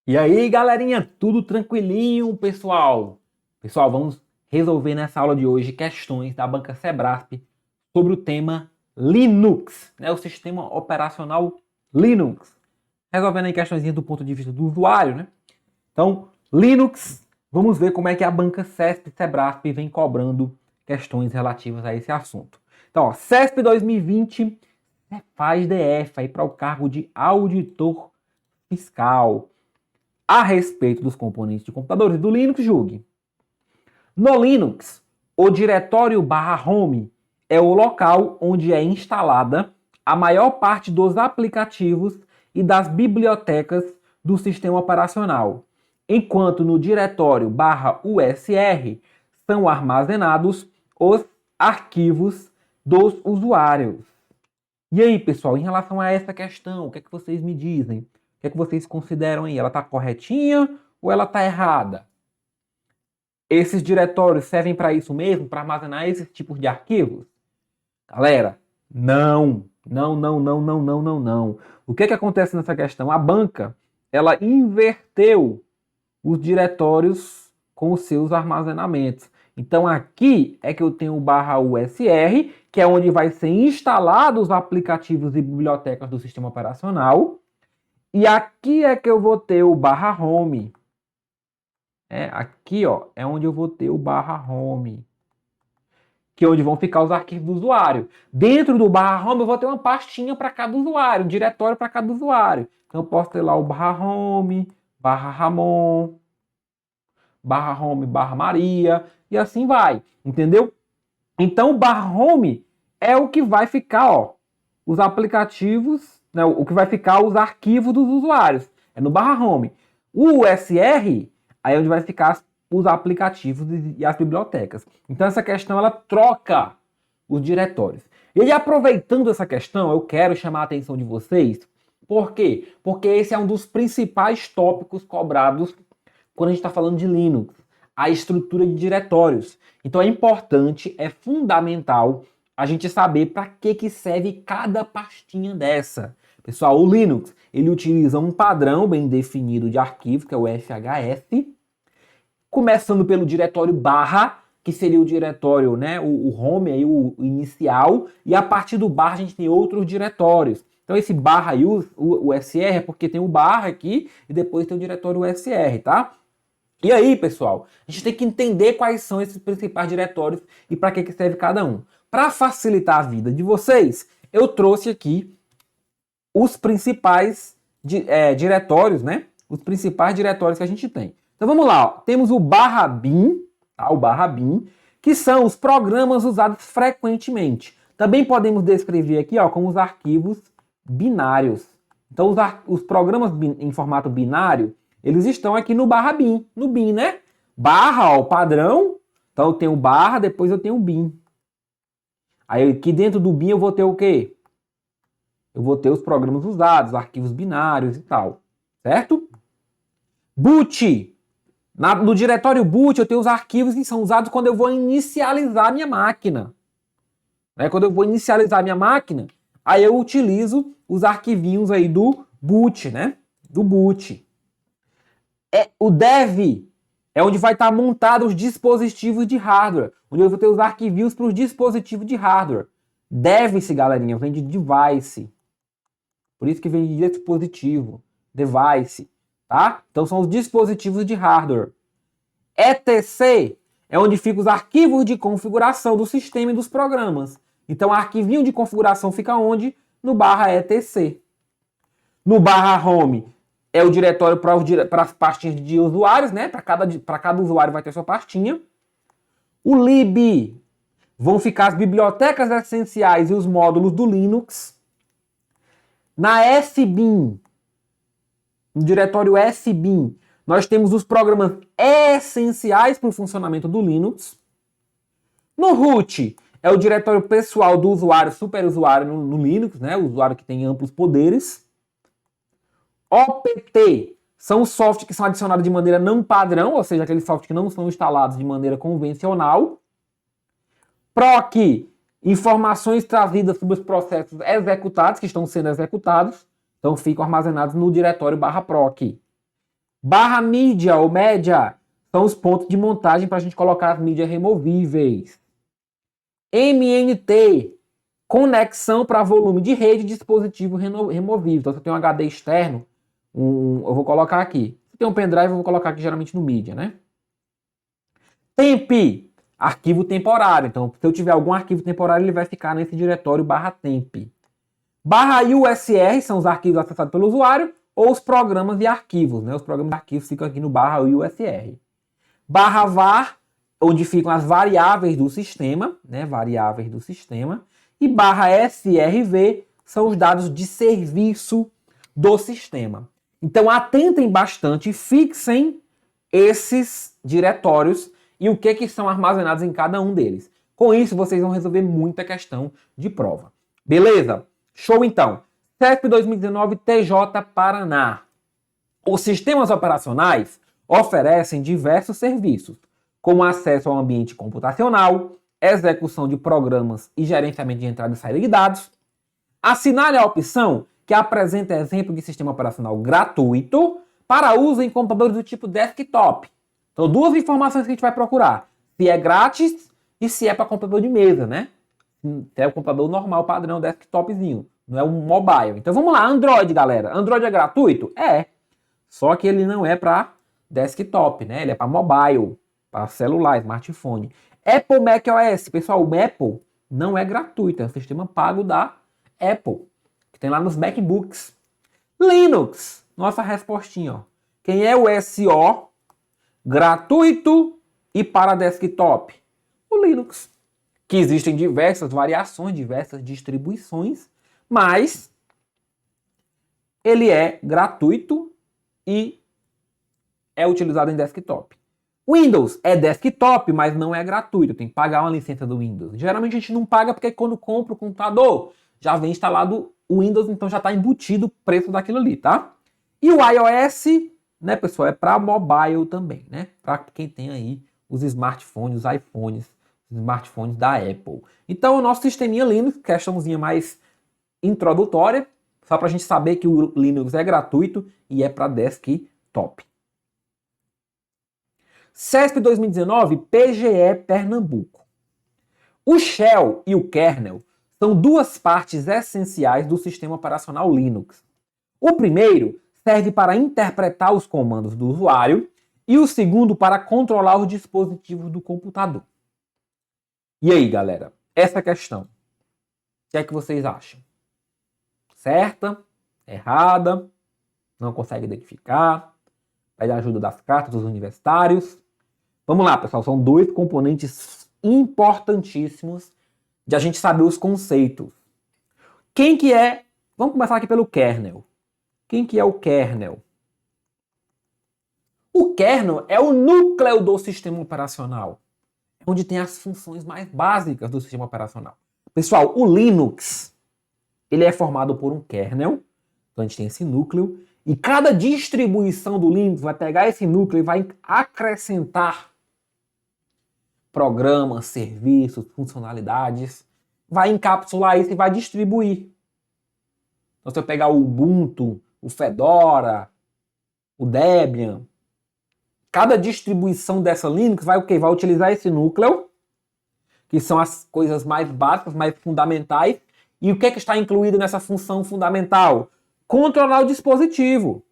E aí, galerinha, tudo tranquilinho, pessoal? Pessoal, vamos resolver nessa aula de hoje questões da banca Sebrasp sobre o tema Linux, né? O sistema operacional Linux. Resolvendo aí questões do ponto de vista do usuário, né? Então, Linux, vamos ver como é que a banca CESP Sebrasp vem cobrando questões relativas a esse assunto. Então, ó, CESP 2020 faz DF aí para o cargo de auditor fiscal. A respeito dos componentes de computadores do Linux, julgue. No Linux, o diretório /home é o local onde é instalada a maior parte dos aplicativos e das bibliotecas do sistema operacional, enquanto no diretório /usr são armazenados os arquivos dos usuários. E aí, pessoal, em relação a essa questão, o que é que vocês me dizem? O que é que vocês consideram aí? Ela está corretinha ou ela está errada? Esses diretórios servem para isso mesmo? Para armazenar esses tipos de arquivos? Galera, não. Não, não, não, não, não, não, não. O que é que acontece nessa questão? A banca, ela inverteu os diretórios com os seus armazenamentos. Então aqui é que eu tenho o /usr, que é onde vai ser instalados os aplicativos e bibliotecas do sistema operacional. E aqui é que eu vou ter o /home. Aqui ó, é onde eu vou ter o /home. Que é onde vão ficar os arquivos do usuário. Dentro do /home eu vou ter uma pastinha para cada usuário, um diretório para cada usuário. Então eu posso ter lá o /home, /ramon, /home, /maria, e assim vai, entendeu? Então o /home é o que vai ficar, ó, os aplicativos, né, o que vai ficar os arquivos dos usuários, é no /home. O USR, aí é onde vai ficar os aplicativos e as bibliotecas. Então essa questão, ela troca os diretórios. E aproveitando essa questão, eu quero chamar a atenção de vocês, por quê? Porque esse é um dos principais tópicos cobrados quando a gente está falando de Linux, a estrutura de diretórios. Então é importante, é fundamental a gente saber para que serve cada pastinha dessa. Pessoal, o Linux, ele utiliza um padrão bem definido de arquivo, que é o FHF, começando pelo diretório barra, que seria o diretório, né, o home, aí, o inicial, e a partir do barra a gente tem outros diretórios. Então esse barra aí, o SR, é porque tem o barra aqui, e depois tem o diretório USR, tá? E aí, pessoal, a gente tem que entender quais são esses principais diretórios e para que serve cada um. Para facilitar a vida de vocês, eu trouxe aqui os principais diretórios, né? Os principais diretórios que a gente tem. Então vamos lá, ó. Temos o /bin, tá? O /bin, que são os programas usados frequentemente. Também podemos descrever aqui, ó, como os arquivos binários. Então os programas em formato binário, eles estão aqui no /bin, no bin, né? Barra, ó, o padrão. Então eu tenho barra, depois eu tenho bin. Aí aqui dentro do bin eu vou ter o quê? Eu vou ter os programas usados, arquivos binários e tal, certo? Boot. No diretório boot eu tenho os arquivos que são usados quando eu vou inicializar a minha máquina. Quando eu vou inicializar a minha máquina, aí eu utilizo os arquivinhos aí do boot, né? Do boot. O dev é onde vai estar montado os dispositivos de hardware, onde eu vou ter os arquivinhos para os dispositivos de hardware. Device, galerinha, vem de device. Por isso que vem de dispositivo, device, tá? Então são os dispositivos de hardware. etc é onde ficam os arquivos de configuração do sistema e dos programas. Então o arquivinho de configuração fica onde? No /etc. No /home é o diretório para as pastinhas de usuários, né? Para cada usuário vai ter sua pastinha. O lib vão ficar as bibliotecas essenciais e os módulos do Linux. Na sbin, no diretório sbin, nós temos os programas essenciais para o funcionamento do Linux. No root, é o diretório pessoal do usuário, superusuário no Linux, né? O usuário que tem amplos poderes. OPT são os softwares que são adicionados de maneira não padrão, ou seja, aqueles softwares que não são instalados de maneira convencional. Proc, informações trazidas sobre os processos executados, que estão sendo executados, então ficam armazenados no diretório /proc. Barra mídia ou média são os pontos de montagem para a gente colocar as mídias removíveis. MNT, conexão para volume de rede, dispositivo removível. Então, se eu tenho um HD externo, eu vou colocar aqui. Se tem um pendrive, eu vou colocar aqui geralmente no mídia, né? Temp, arquivo temporário. Então, se eu tiver algum arquivo temporário, ele vai ficar nesse diretório /temp. /USR são os arquivos acessados pelo usuário ou os programas e arquivos, né? Os programas e arquivos ficam aqui no /USR. /var, onde ficam as variáveis do sistema, né? Variáveis do sistema. E /srv são os dados de serviço do sistema. Então, atentem bastante e fixem esses diretórios e o que são armazenados em cada um deles. Com isso, vocês vão resolver muita questão de prova. Beleza? Show então. CESP 2019 TJ Paraná. Os sistemas operacionais oferecem diversos serviços, como acesso ao ambiente computacional, execução de programas e gerenciamento de entrada e saída de dados. Assinale a opção que apresenta exemplo de sistema operacional gratuito para uso em computadores do tipo desktop. Então, duas informações que a gente vai procurar. Se é grátis e se é para computador de mesa, né? Se é o computador normal, padrão, desktopzinho. Não é um mobile. Então, vamos lá. Android, galera. Android é gratuito? É. Só que ele não é para desktop, né? Ele é para mobile, para celular, smartphone. Apple macOS. Pessoal, o Apple não é gratuito. É um sistema pago da Apple, que tem lá nos MacBooks. Linux. Nossa respostinha, ó. Quem é o SO gratuito e para desktop? O Linux. Que existem diversas variações, diversas distribuições, mas ele é gratuito e é utilizado em desktop. Windows é desktop, mas não é gratuito. Tem que pagar uma licença do Windows. Geralmente a gente não paga porque quando compra o computador já vem instalado o Windows, então já está embutido o preço daquilo ali, tá? E o iOS, né, pessoal, é para mobile também, né? Para quem tem aí os smartphones, os iPhones, os smartphones da Apple. Então o nosso sisteminha Linux, questãozinha mais introdutória, só para a gente saber que o Linux é gratuito e é para desktop. CESP 2019 PGE Pernambuco. O shell e o kernel são duas partes essenciais do sistema operacional Linux. O primeiro serve para interpretar os comandos do usuário e o segundo para controlar os dispositivos do computador. E aí, galera, essa questão, o que é que vocês acham? Certa? Errada? Não consegue identificar? Pede a ajuda das cartas dos universitários? Vamos lá, pessoal, são dois componentes importantíssimos de a gente saber os conceitos. Quem que é? Vamos começar aqui pelo kernel. Quem que é o kernel? O kernel é o núcleo do sistema operacional, onde tem as funções mais básicas do sistema operacional. Pessoal, o Linux, ele é formado por um kernel, então a gente tem esse núcleo, e cada distribuição do Linux vai pegar esse núcleo e vai acrescentar programas, serviços, funcionalidades, vai encapsular isso e vai distribuir. Então, se eu pegar o Ubuntu, o Fedora, o Debian, cada distribuição dessa Linux vai o quê? Vai utilizar esse núcleo, que são as coisas mais básicas, mais fundamentais. E o que está incluído nessa função fundamental? Controlar o dispositivo.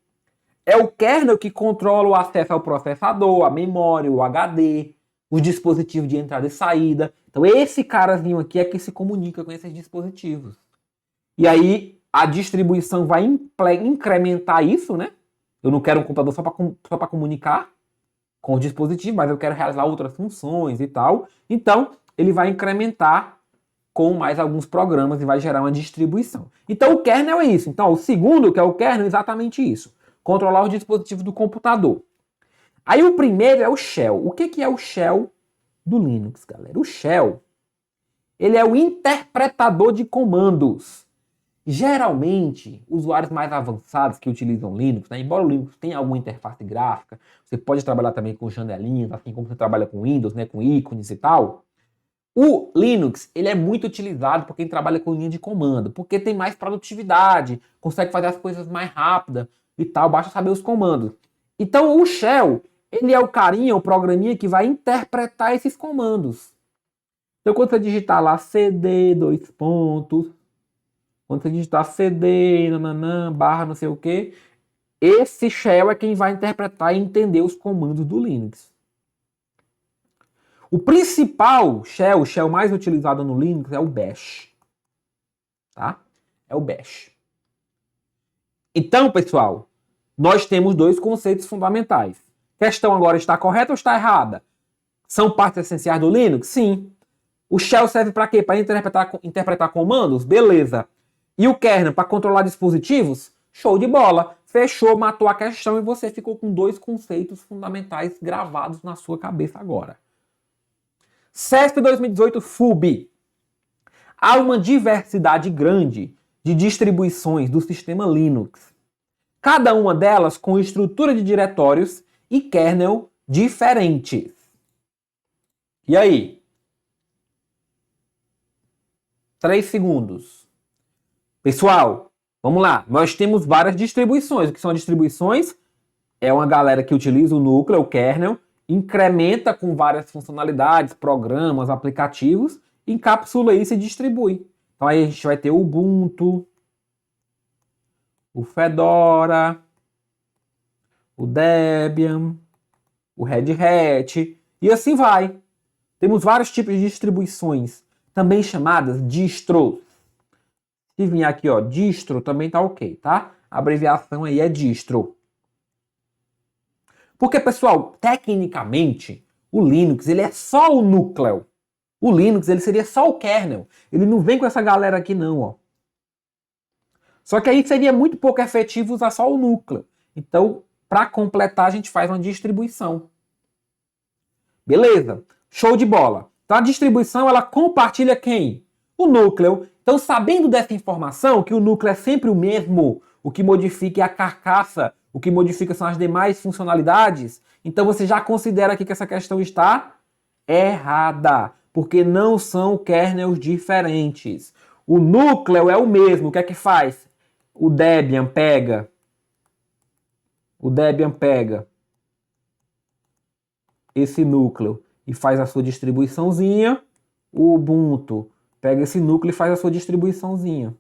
É o kernel que controla o acesso ao processador, a memória, o HD, os dispositivos de entrada e saída. Então esse carazinho aqui é que se comunica com esses dispositivos. E aí a distribuição vai incrementar isso, né? Eu não quero um computador só para comunicar com o dispositivo, mas eu quero realizar outras funções e tal. Então ele vai incrementar com mais alguns programas e vai gerar uma distribuição. Então o kernel é isso. Então o segundo, que é o kernel, é exatamente isso. Controlar os dispositivos do computador. Aí o primeiro é o shell. O que é o shell do Linux, galera? O shell, ele é o interpretador de comandos. Geralmente, usuários mais avançados que utilizam Linux, né, embora o Linux tenha alguma interface gráfica, você pode trabalhar também com janelinhas, assim como você trabalha com Windows, né, com ícones e tal. O Linux, ele é muito utilizado por quem trabalha com linha de comando, porque tem mais produtividade, consegue fazer as coisas mais rápidas e tal, basta saber os comandos. Então o shell, ele é o carinha, o programinha que vai interpretar esses comandos. Então quando você digitar lá cd, dois pontos, quando você digitar cd, nananã, barra não sei o que, esse shell é quem vai interpretar e entender os comandos do Linux. O principal shell, o shell mais utilizado no Linux é o bash. Tá? É o bash. Então, pessoal, nós temos dois conceitos fundamentais. A questão agora está correta ou está errada? São partes essenciais do Linux? Sim. O shell serve para quê? Para interpretar comandos? Beleza. E o kernel para controlar dispositivos? Show de bola. Fechou, matou a questão e você ficou com dois conceitos fundamentais gravados na sua cabeça agora. CESP 2018 FUB. Há uma diversidade grande de distribuições do sistema Linux. Cada uma delas com estrutura de diretórios e kernel diferentes. E aí? 3 segundos. Pessoal, vamos lá. Nós temos várias distribuições. O que são distribuições? É uma galera que utiliza o núcleo, o kernel, incrementa com várias funcionalidades, programas, aplicativos, encapsula isso e distribui. Então aí a gente vai ter o Ubuntu, o Fedora, o Debian, o Red Hat e assim vai. Temos vários tipos de distribuições, também chamadas distros. Se vir aqui, ó, distro também tá ok, tá? A abreviação aí é distro. Porque, pessoal, tecnicamente, o Linux ele é só o núcleo. O Linux ele seria só o kernel. Ele não vem com essa galera aqui não, ó. Só que aí seria muito pouco efetivo usar só o núcleo. Então, para completar, a gente faz uma distribuição. Beleza? Show de bola. Então, a distribuição, ela compartilha quem? O núcleo. Então, sabendo dessa informação, que o núcleo é sempre o mesmo, o que modifica é a carcaça, o que modifica são as demais funcionalidades, então você já considera aqui que essa questão está errada, porque não são kernels diferentes. O núcleo é o mesmo. O que é que faz? O Debian pega esse núcleo e faz a sua distribuiçãozinha. O Ubuntu pega esse núcleo e faz a sua distribuiçãozinha,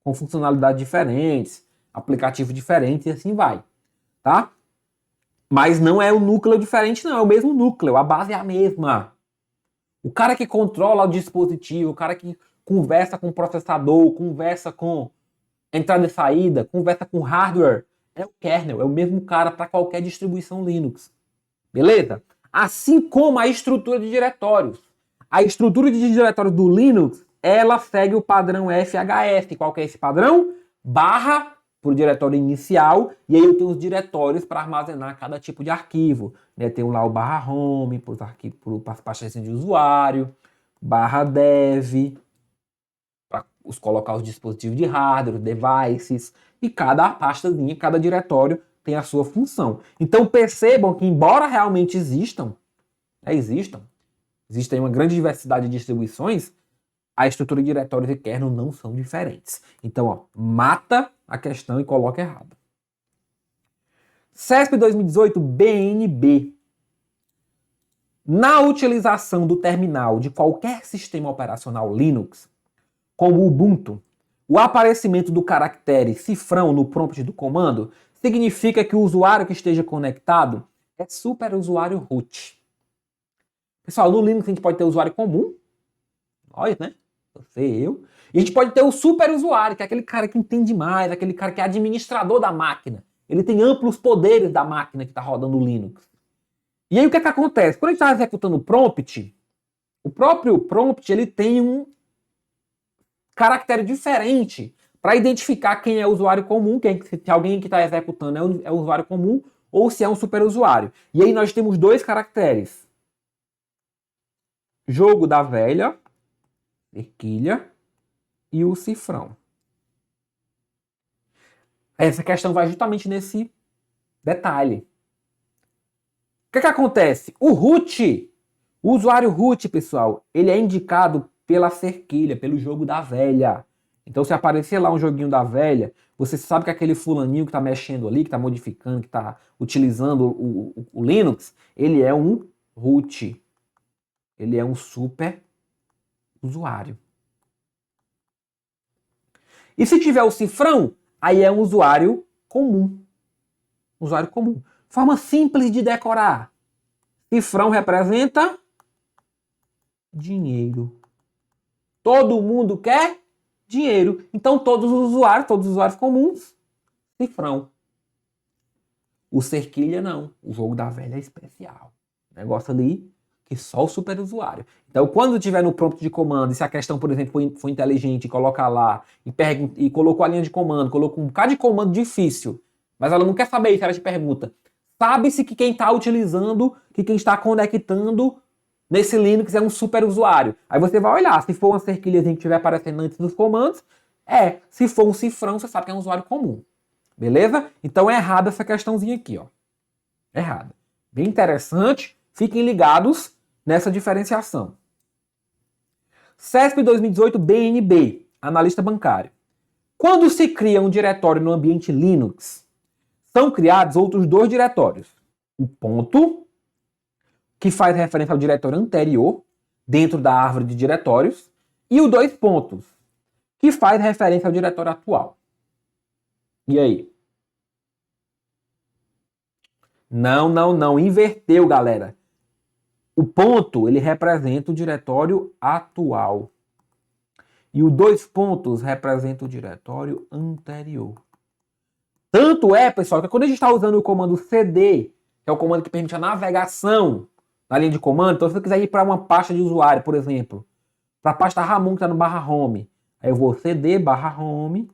com funcionalidades diferentes, aplicativos diferentes e assim vai, tá? Mas não é o núcleo diferente, não, é o mesmo núcleo, a base é a mesma. O cara que controla o dispositivo, o cara que conversa com o processador, conversa com entrada e saída, conversa com hardware, é o kernel, é o mesmo cara para qualquer distribuição Linux. Beleza? Assim como a estrutura de diretórios. A estrutura de diretórios do Linux, ela segue o padrão FHS. Qual que é esse padrão? Barra para o diretório inicial, e aí eu tenho os diretórios para armazenar cada tipo de arquivo. Né? Tenho lá o barra home, para as pastas de usuário, barra dev, para colocar os dispositivos de hardware, devices, e cada pastazinha, cada diretório tem a sua função. Então percebam que, embora realmente existam uma grande diversidade de distribuições, a estrutura de diretórios e kernel não são diferentes. Então, ó, mata a questão e coloca errado. CESP 2018 BNB. Na utilização do terminal de qualquer sistema operacional Linux, como o Ubuntu, o aparecimento do caractere cifrão no prompt do comando significa que o usuário que esteja conectado é superusuário root. Pessoal, no Linux a gente pode ter usuário comum, nós, né? Você, eu. E a gente pode ter o superusuário, que é aquele cara que entende mais, aquele cara que é administrador da máquina. Ele tem amplos poderes da máquina que está rodando o Linux. E aí o que é que acontece? Quando a gente está executando o prompt, o próprio prompt ele tem um caractere diferente para identificar quem é o usuário comum, se alguém que está executando é o usuário comum ou se é um superusuário. E aí nós temos dois caracteres. Jogo da velha, erquilha, e o cifrão. Essa questão vai justamente nesse detalhe. O que acontece? O root, usuário root, pessoal, ele é indicado pela cerquilha, pelo jogo da velha. Então, se aparecer lá um joguinho da velha, você sabe que aquele fulaninho que está mexendo ali, que está modificando, que está utilizando o Linux, ele é um root. Ele é um super usuário. E se tiver o cifrão, aí é um usuário comum. Usuário comum. Forma simples de decorar. Cifrão representa dinheiro. Todo mundo quer dinheiro. Então todos os usuários comuns, cifrão. O cerquilha não. O jogo da velha é especial. Negócio ali que só o super usuário. Então quando tiver no prompt de comando, e se a questão, por exemplo, for inteligente e colocar lá, e colocou a linha de comando, colocou um bocado de comando difícil, mas ela não quer saber isso, ela te pergunta, sabe-se que quem está utilizando, que quem está conectando nesse Linux é um super usuário. Aí você vai olhar, se for uma cerquilhazinha que estiver aparecendo antes dos comandos, se for um cifrão, você sabe que é um usuário comum. Beleza? Então é errada essa questãozinha aqui, ó. Errada. Bem interessante. Fiquem ligados nessa diferenciação. CESP 2018 BNB, analista bancário. Quando se cria um diretório no ambiente Linux, são criados outros dois diretórios. O ponto, que faz referência ao diretório anterior, dentro da árvore de diretórios, e o dois pontos, que faz referência ao diretório atual. E aí? Não. Inverteu, galera. O ponto, ele representa o diretório atual. E o dois pontos representa o diretório anterior. Tanto é, pessoal, que quando a gente está usando o comando cd, que é o comando que permite a navegação na linha de comando, então se eu quiser ir para uma pasta de usuário, por exemplo, para a pasta Ramon que está no /home, aí eu vou cd /home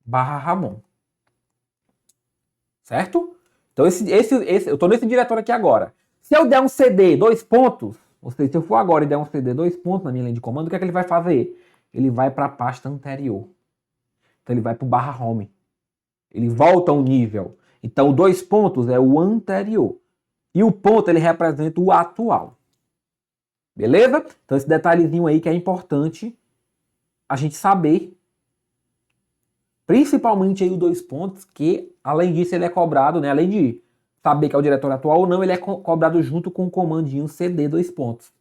/Ramon. Certo? Então eu estou nesse diretório aqui agora. Se eu der um cd dois pontos, ou seja, se eu for agora e der um cd dois pontos na minha linha de comando, o que é que ele vai fazer? Ele vai para a pasta anterior. Então ele vai para o /home. Ele volta um nível. Então, dois pontos é o anterior. E o ponto, ele representa o atual. Beleza? Então, esse detalhezinho aí que é importante a gente saber. Principalmente aí o dois pontos, que, além disso, ele é cobrado, né? Além de saber que é o diretório atual ou não, ele é cobrado junto com o comandinho cd dois pontos.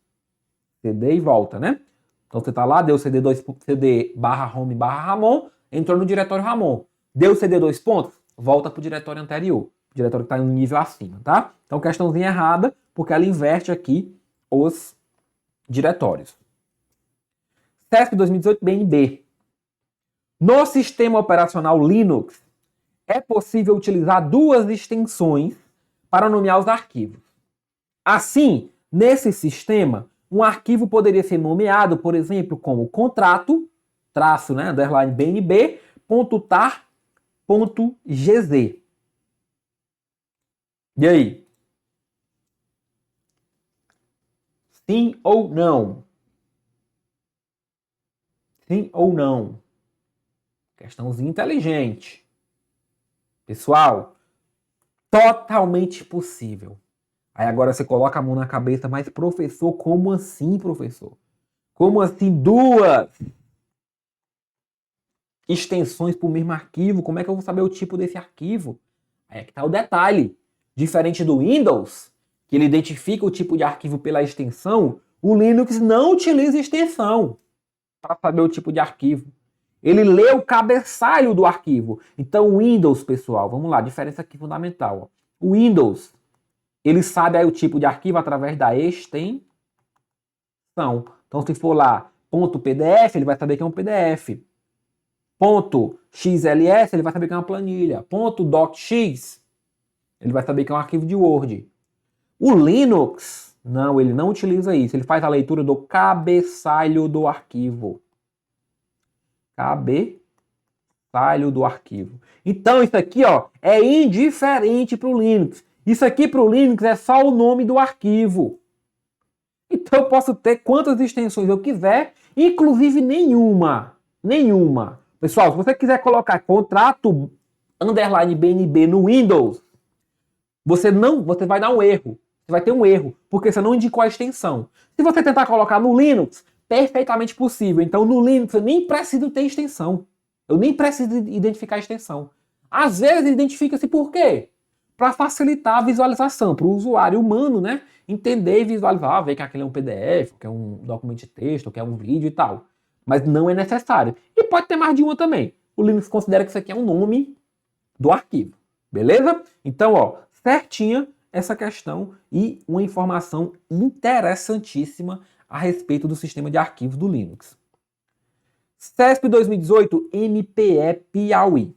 cd e volta, né? Então, você tá lá, deu cd /home /Ramon, entrou no diretório Ramon. Deu cd dois pontos, volta para o diretório anterior. O diretório que está em um nível acima, tá? Então, questãozinha errada, porque ela inverte aqui os diretórios. CESP 2018 BNB. No sistema operacional Linux, é possível utilizar duas extensões para nomear os arquivos. Assim, nesse sistema, um arquivo poderia ser nomeado, por exemplo, como contrato, traço, né, underline BNB, .tar.gz. E aí? Sim ou não? Sim ou não? Questãozinha inteligente. Pessoal, totalmente possível. Aí agora você coloca a mão na cabeça, mas professor, como assim, professor? Como assim duas extensões para o mesmo arquivo? Como é que eu vou saber o tipo desse arquivo? Aí é que está o detalhe. Diferente do Windows, que ele identifica o tipo de arquivo pela extensão, o Linux não utiliza extensão para saber o tipo de arquivo. Ele lê o cabeçalho do arquivo. Então o Windows, pessoal, vamos lá, diferença aqui fundamental. Ó. O Windows, ele sabe aí o tipo de arquivo através da extensão. Então se for lá .pdf, ele vai saber que é um PDF. .xls, ele vai saber que é uma planilha. .docx, ele vai saber que é um arquivo de Word. O Linux, não, ele não utiliza isso. Ele faz a leitura do cabeçalho do arquivo. Cabeçalho do arquivo. Então isso aqui, ó, é indiferente para o Linux. Isso aqui para o Linux é só o nome do arquivo. Então eu posso ter quantas extensões eu quiser, inclusive nenhuma. Nenhuma. Pessoal, se você quiser colocar contrato underline BNB no Windows, você vai dar um erro. Você vai ter um erro, porque você não indicou a extensão. Se você tentar colocar no Linux, Perfeitamente possível. Então, no Linux, eu nem preciso ter extensão. Eu nem preciso identificar a extensão. Às vezes, identifica-se por quê? Para facilitar a visualização, para o usuário humano, né? Entender e visualizar, ver que aquele é um PDF, que é um documento de texto, que é um vídeo e tal. Mas não é necessário. E pode ter mais de uma também. O Linux considera que isso aqui é um nome do arquivo. Beleza? Então, ó, certinha essa questão e uma informação interessantíssima a respeito do sistema de arquivos do Linux. CESP 2018 MPE Piauí.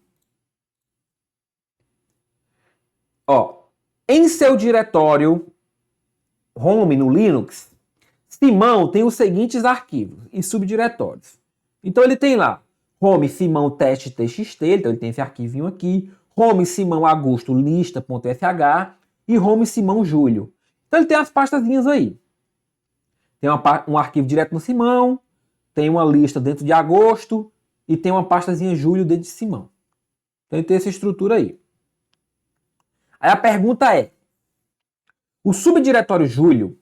Ó, em seu diretório home no Linux, Simão tem os seguintes arquivos e subdiretórios. Então ele tem lá home Simão teste txt, então ele tem esse arquivinho aqui, home Simão Augusto lista.sh e home Simão Júlio. Então ele tem as pastazinhas aí. Tem um arquivo direto no Simão, tem uma lista dentro de agosto e tem uma pastazinha Júlio dentro de Simão. Então ele tem essa estrutura aí. Aí a pergunta é, o subdiretório Júlio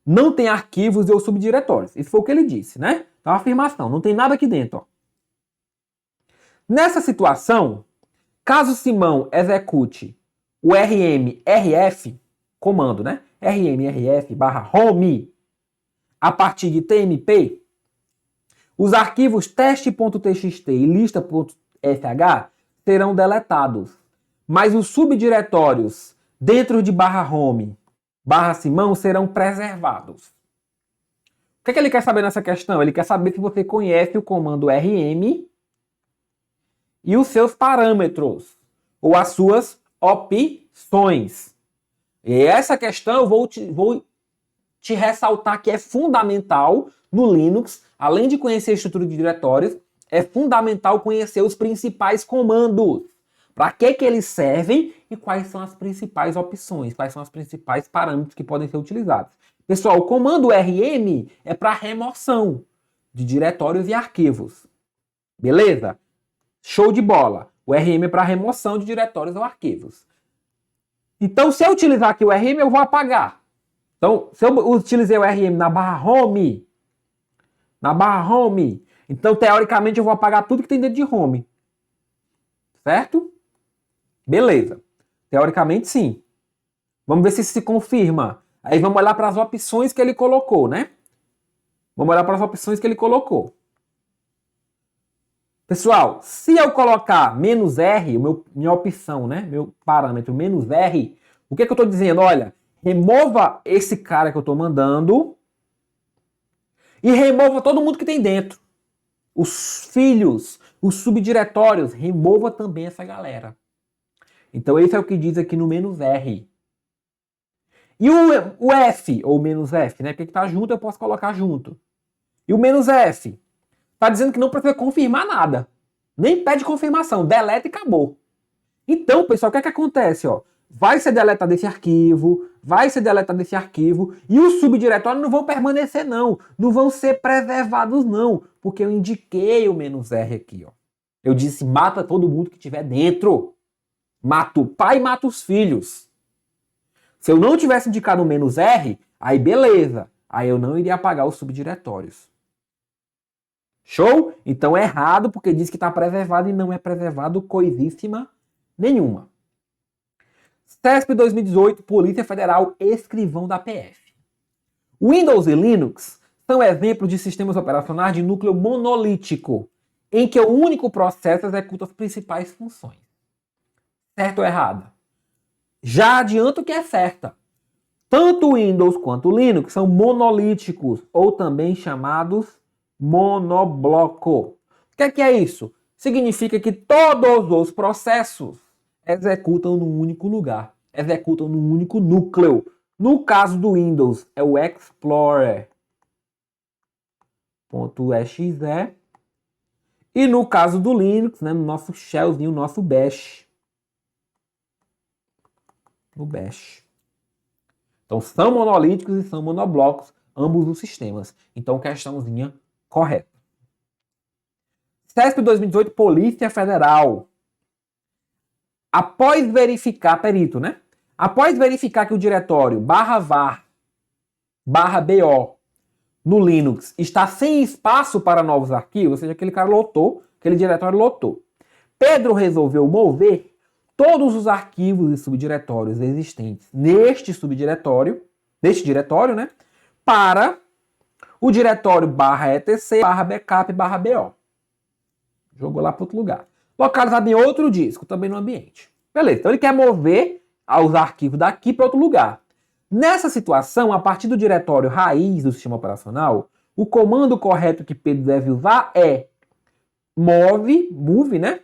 não tem arquivos ou subdiretórios. Isso foi o que ele disse, né? Então, uma afirmação, não tem nada aqui dentro. Ó. Nessa situação, caso Simão execute o rmrf, comando, né? rmrf/home, a partir de tmp, os arquivos teste.txt e lista.sh serão deletados, mas os subdiretórios dentro de /home, /Simão serão preservados. O que ele quer saber nessa questão? Ele quer saber se você conhece o comando rm e os seus parâmetros, ou as suas opções. E essa questão eu vou te ressaltar que é fundamental no Linux, além de conhecer a estrutura de diretórios, é fundamental conhecer os principais comandos. Para que eles servem e quais são as principais opções, quais são os principais parâmetros que podem ser utilizados. Pessoal, o comando rm é para remoção de diretórios e arquivos. Beleza? Show de bola. O rm é para remoção de diretórios ou arquivos. Então, se eu utilizar aqui o rm, eu vou apagar. Então, se eu utilizei o rm na /home, então, teoricamente, eu vou apagar tudo que tem dentro de home. Certo? Beleza. Teoricamente, sim. Vamos ver se isso se confirma. Aí vamos olhar para as opções que ele colocou, né? Vamos olhar para as opções que ele colocou. Pessoal, se eu colocar "-r", minha opção, né? Meu parâmetro "-r", o que eu estou dizendo? Olha, remova esse cara que eu estou mandando e remova todo mundo que tem dentro. Os filhos, os subdiretórios, remova também essa galera. Então esse é o que diz aqui no "-r". E o F, ou "-f", né? Porque que tá junto, eu posso colocar junto. E o "-f", tá dizendo que não precisa confirmar nada. Nem pede confirmação, deleta e acabou. Então, pessoal, o que é que acontece? Ó? Vai ser deletado esse arquivo, e os subdiretórios não vão permanecer, não. Não vão ser preservados, não. Porque eu indiquei o "-r" aqui, ó. Eu disse, mata todo mundo que tiver dentro. Mata o pai e mata os filhos. Se eu não tivesse indicado o "-r", aí beleza. Aí eu não iria apagar os subdiretórios. Show? Então é errado, porque diz que está preservado e não é preservado coisíssima nenhuma. CESP 2018, Polícia Federal, escrivão da PF. Windows e Linux são exemplos de sistemas operacionais de núcleo monolítico, em que o único processo executa as principais funções. Certo ou errado? Já adianto que é certa. Tanto o Windows quanto o Linux são monolíticos, ou também chamados monobloco. O que é isso? Significa que todos os processos executam num único lugar, executam num único núcleo. No caso do Windows, é o Explorer.exe. E no caso do Linux, né, no nosso shellzinho, nosso bash. No bash. Então, são monolíticos e são monoblocos, ambos os sistemas. Então, questãozinha correta. CESP 2018, Polícia Federal. Após verificar, perito, né? Após verificar que o diretório /var /bo no Linux está sem espaço para novos arquivos, ou seja, aquele cara lotou, aquele diretório lotou. Pedro resolveu mover todos os arquivos e subdiretórios existentes neste diretório, né, para o diretório /etc, /backup, /bo. Jogou lá para outro lugar. Localizado em outro disco, também no ambiente. Beleza, então ele quer mover os arquivos daqui para outro lugar. Nessa situação, a partir do diretório raiz do sistema operacional, o comando correto que Pedro deve usar é move, né?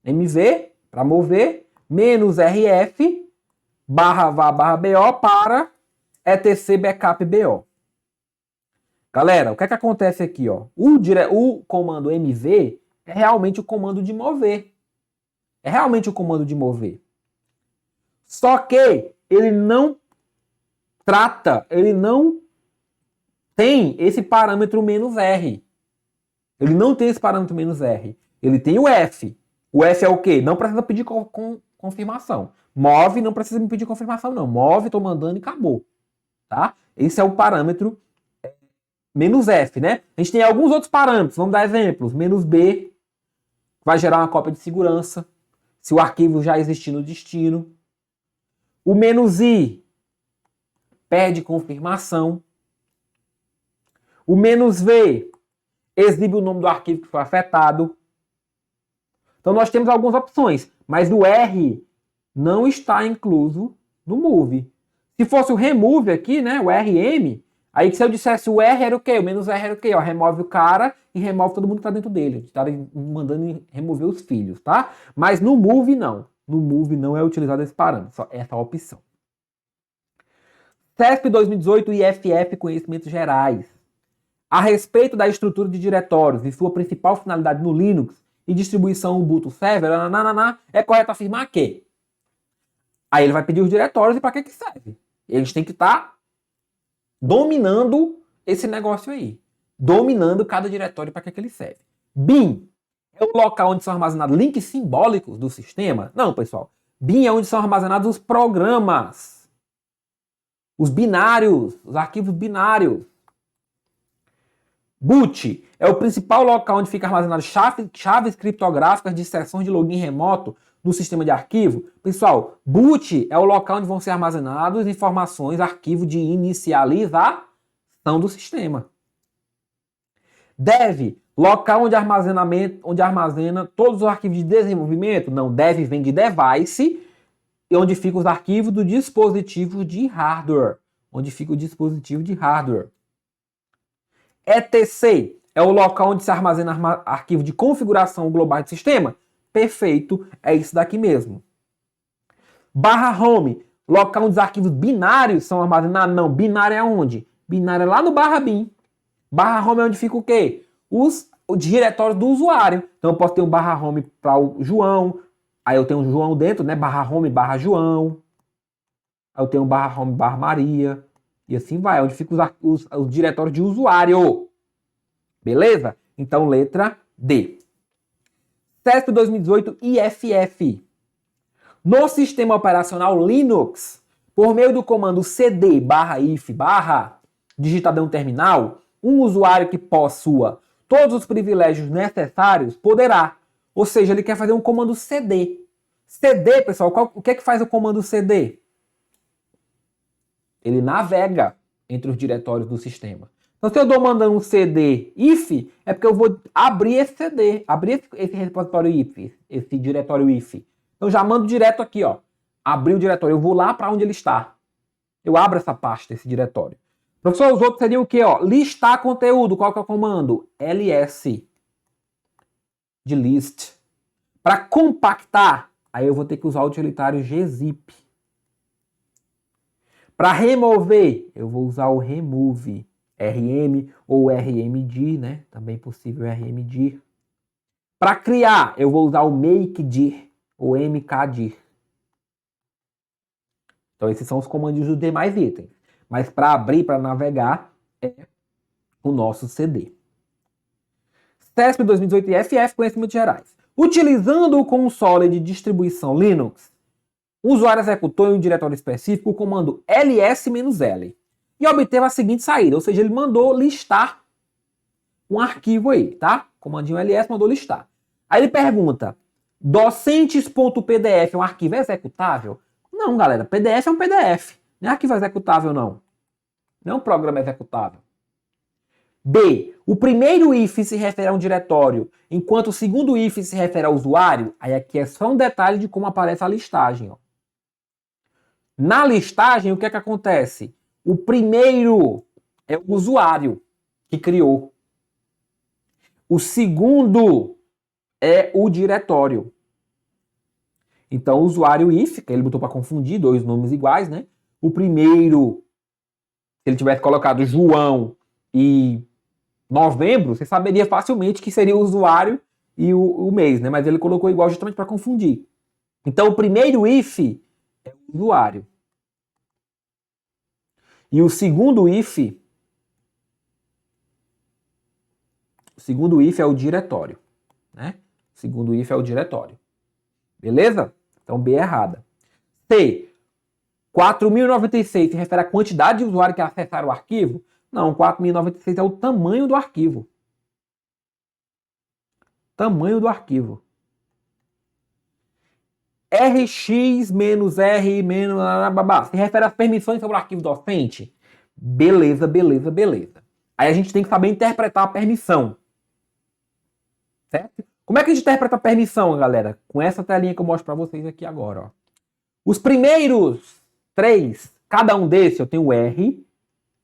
MV, para mover, -rf, /var/bo para etc backup bo. Galera, o que é que acontece aqui, ó? O comando MV é realmente o comando de mover. É realmente o comando de mover. Só que ele não tem esse parâmetro -r. Ele não tem esse parâmetro -r. Ele tem o F. O F é o quê? Não precisa pedir confirmação. Move, não precisa me pedir confirmação, não. Move, tô mandando e acabou. Tá? Esse é o parâmetro -f, né? A gente tem alguns outros parâmetros. Vamos dar exemplos. -b vai gerar uma cópia de segurança, se o arquivo já existir no destino. O -i pede confirmação. O -v exibe o nome do arquivo que foi afetado. Então nós temos algumas opções, mas o R não está incluso no move. Se fosse o remove aqui, né, o RM, aí se eu dissesse o R era o quê? O -R era o quê? Ó, remove o cara e remove todo mundo que está dentro dele. A gente está mandando remover os filhos, tá? Mas no move não. No move não é utilizado esse parâmetro, só essa opção. CESP 2018 e IFF Conhecimentos Gerais. A respeito da estrutura de diretórios e sua principal finalidade no Linux e distribuição Ubuntu Server, é correto afirmar que... Aí ele vai pedir os diretórios e para que serve? Eles têm que estar dominando esse negócio aí. Dominando cada diretório para que ele serve. BIM é o local onde são armazenados links simbólicos do sistema? Não, pessoal. BIM é onde são armazenados os programas. Os binários, os arquivos binários. Boot é o principal local onde fica armazenado chaves criptográficas de sessões de login remoto no sistema de arquivo. Pessoal, boot é o local onde vão ser armazenadas informações, arquivo de inicialização do sistema. Dev, local onde armazena todos os arquivos de desenvolvimento. Não, dev vem de device, e onde ficam os arquivos do dispositivo de hardware. Onde fica o dispositivo de hardware. ETC é o local onde se armazena arquivo de configuração global de sistema. Perfeito, é isso daqui mesmo. /home, local onde os arquivos binários são armazenados. Não, binário é onde? Binário é lá no /bin. /home é onde fica o quê? Os diretórios do usuário. Então eu posso ter um /home para o João. Aí eu tenho um João dentro, né? /home /João. Aí eu tenho um /home /Maria. E assim vai, onde ficam os diretórios de usuário. Beleza? Então, letra D. CESP 2018 IFF. No sistema operacional Linux, por meio do comando cd/if/, digitado em um terminal, um usuário que possua todos os privilégios necessários poderá. Ou seja, ele quer fazer um comando cd. CD, pessoal, o que é que faz o comando cd? Ele navega entre os diretórios do sistema. Então, se eu estou mandando um cd if, é porque eu vou abrir esse cd, abrir esse repositório if, esse diretório if. Então, já mando direto aqui, ó. Abrir o diretório. Eu vou lá para onde ele está. Eu abro essa pasta, esse diretório. Professor, os outros seriam o quê? Ó? Listar conteúdo. Qual que é o comando? ls. De list. Para compactar, aí eu vou ter que usar o utilitário gzip. Para remover, eu vou usar o remove, rm ou rmdir, né? Também possível rmdir. Para criar, eu vou usar o makedir ou mkdir. Então esses são os comandos dos demais itens. Mas para abrir, para navegar, é o nosso CD. CESP 2018 IFF Conhecimentos Gerais. Utilizando o console de distribuição Linux, o usuário executou em um diretório específico o comando ls-l. e obteve a seguinte saída, ou seja, ele mandou listar um arquivo aí, tá? Comandinho ls mandou listar. Aí ele pergunta, docentes.pdf é um arquivo executável? Não, galera, PDF é um PDF, não é arquivo executável não. Não é um programa executável. B, o primeiro if se refere a um diretório, enquanto o segundo if se refere ao usuário. Aí aqui é só um detalhe de como aparece a listagem, ó. Na listagem, o que é que acontece? O primeiro é o usuário que criou. O segundo é o diretório. Então, o usuário if, que ele botou para confundir dois nomes iguais, né? O primeiro, se ele tivesse colocado João e novembro, você saberia facilmente que seria o usuário e o mês, né? Mas ele colocou igual justamente para confundir. Então, o primeiro if é o usuário. E o segundo if é o diretório, né? O segundo if é o diretório. Beleza? Então, B é errada. C. 4.096 se refere à quantidade de usuários que acessaram o arquivo? Não, 4.096 é o tamanho do arquivo. Tamanho do arquivo. RX menos R menos... se refere às permissões sobre o arquivo docente? Beleza, beleza, beleza. Aí a gente tem que saber interpretar a permissão. Certo? Como é que a gente interpreta a permissão, galera? Com essa telinha que eu mostro para vocês aqui agora. Ó. Os primeiros 3, cada um desses, eu tenho o R,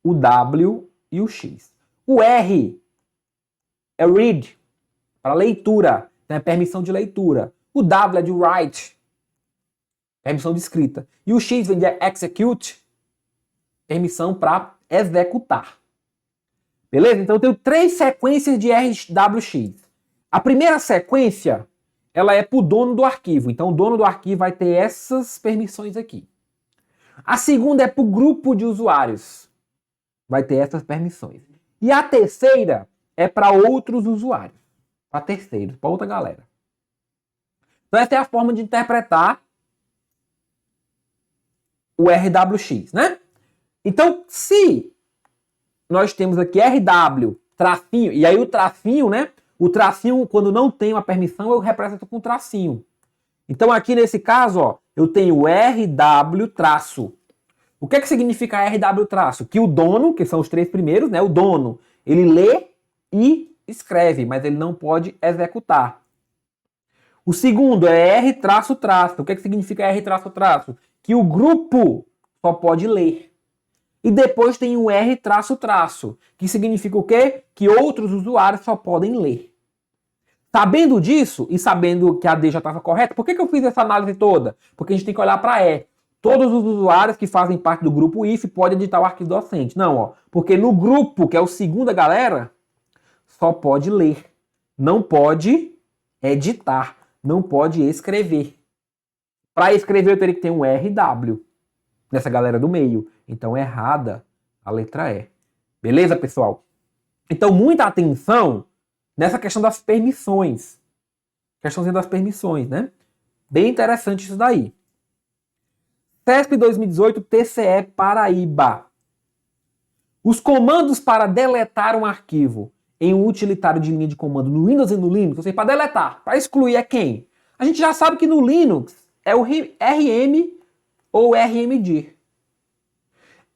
o W e o X. O R é read, para leitura, né? Permissão de leitura. O W é de write, permissão de escrita. E o X vem de execute, permissão para executar. Beleza? Então eu tenho 3 sequências de RWX. A primeira sequência, ela é para o dono do arquivo. Então o dono do arquivo vai ter essas permissões aqui. A segunda é para o grupo de usuários. Vai ter essas permissões. E a terceira é para outros usuários. Para terceiros, para outra galera. Então essa é a forma de interpretar o RWX, né? Então, se nós temos aqui RW, tracinho, e aí o tracinho, né? O tracinho, quando não tem uma permissão, eu represento com tracinho. Então aqui nesse caso, ó, eu tenho RW traço. O que é que significa RW traço? Que o dono, que são os 3 primeiros, né? O dono, ele lê e escreve, mas ele não pode executar. O segundo é R traço traço. O que é que significa R traço traço? Que o grupo só pode ler. E depois tem o R traço traço, que significa o quê? Que outros usuários só podem ler. Sabendo disso e sabendo que a D já estava correta, por que eu fiz essa análise toda? Porque a gente tem que olhar para E. Todos os usuários que fazem parte do grupo IF podem editar o arquivo docente. Não, ó, porque no grupo, que é o segunda galera, só pode ler. Não pode editar. Não pode escrever. Para escrever eu teria que ter um RW nessa galera do meio. Então errada a letra E. Beleza, pessoal? Então muita atenção nessa questão das permissões. Questãozinha das permissões, né? Bem interessante isso daí. CESP 2018 TCE Paraíba. Os comandos para deletar um arquivo em um utilitário de linha de comando no Windows e no Linux, ou seja, para deletar, para excluir é quem? A gente já sabe que no Linux é o RM ou RMDIR.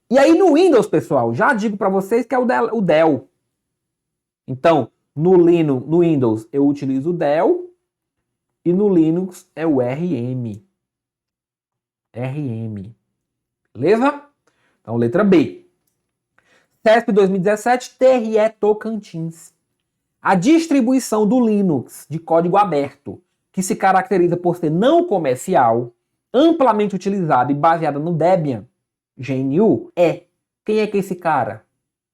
E aí no Windows, pessoal, já digo para vocês que é o del. Então, no Windows eu utilizo o del e no Linux é o RM. RM. Beleza? Então, letra B. CESP 2017, TRE Tocantins. A distribuição do Linux de código aberto, que se caracteriza por ser não comercial, amplamente utilizada e baseada no Debian, GNU, é. Quem é que é esse cara?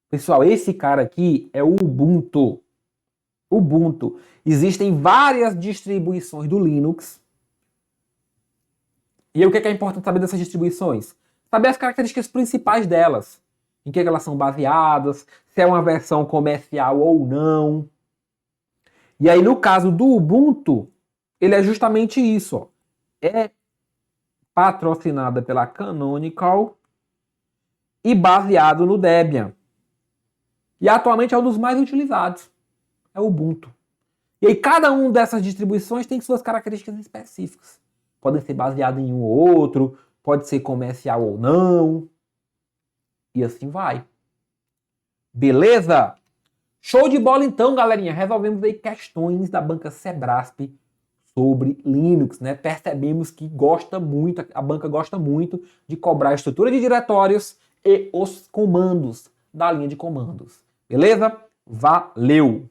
Pessoal, esse cara aqui é o Ubuntu. Ubuntu. Existem várias distribuições do Linux. E aí, o que é importante saber dessas distribuições? Saber as características principais delas. Em que elas são baseadas, se é uma versão comercial ou não. E aí, no caso do Ubuntu, ele é justamente isso. Ó. É patrocinada pela Canonical e baseado no Debian. E atualmente é um dos mais utilizados. É o Ubuntu. E aí cada uma dessas distribuições tem suas características específicas. Podem ser baseadas em um ou outro, pode ser comercial ou não. E assim vai. Beleza? Show de bola então, galerinha. Resolvemos aí questões da banca Sebrasp sobre Linux, né? Percebemos que a banca gosta muito de cobrar a estrutura de diretórios e os comandos da linha de comandos. Beleza? Valeu!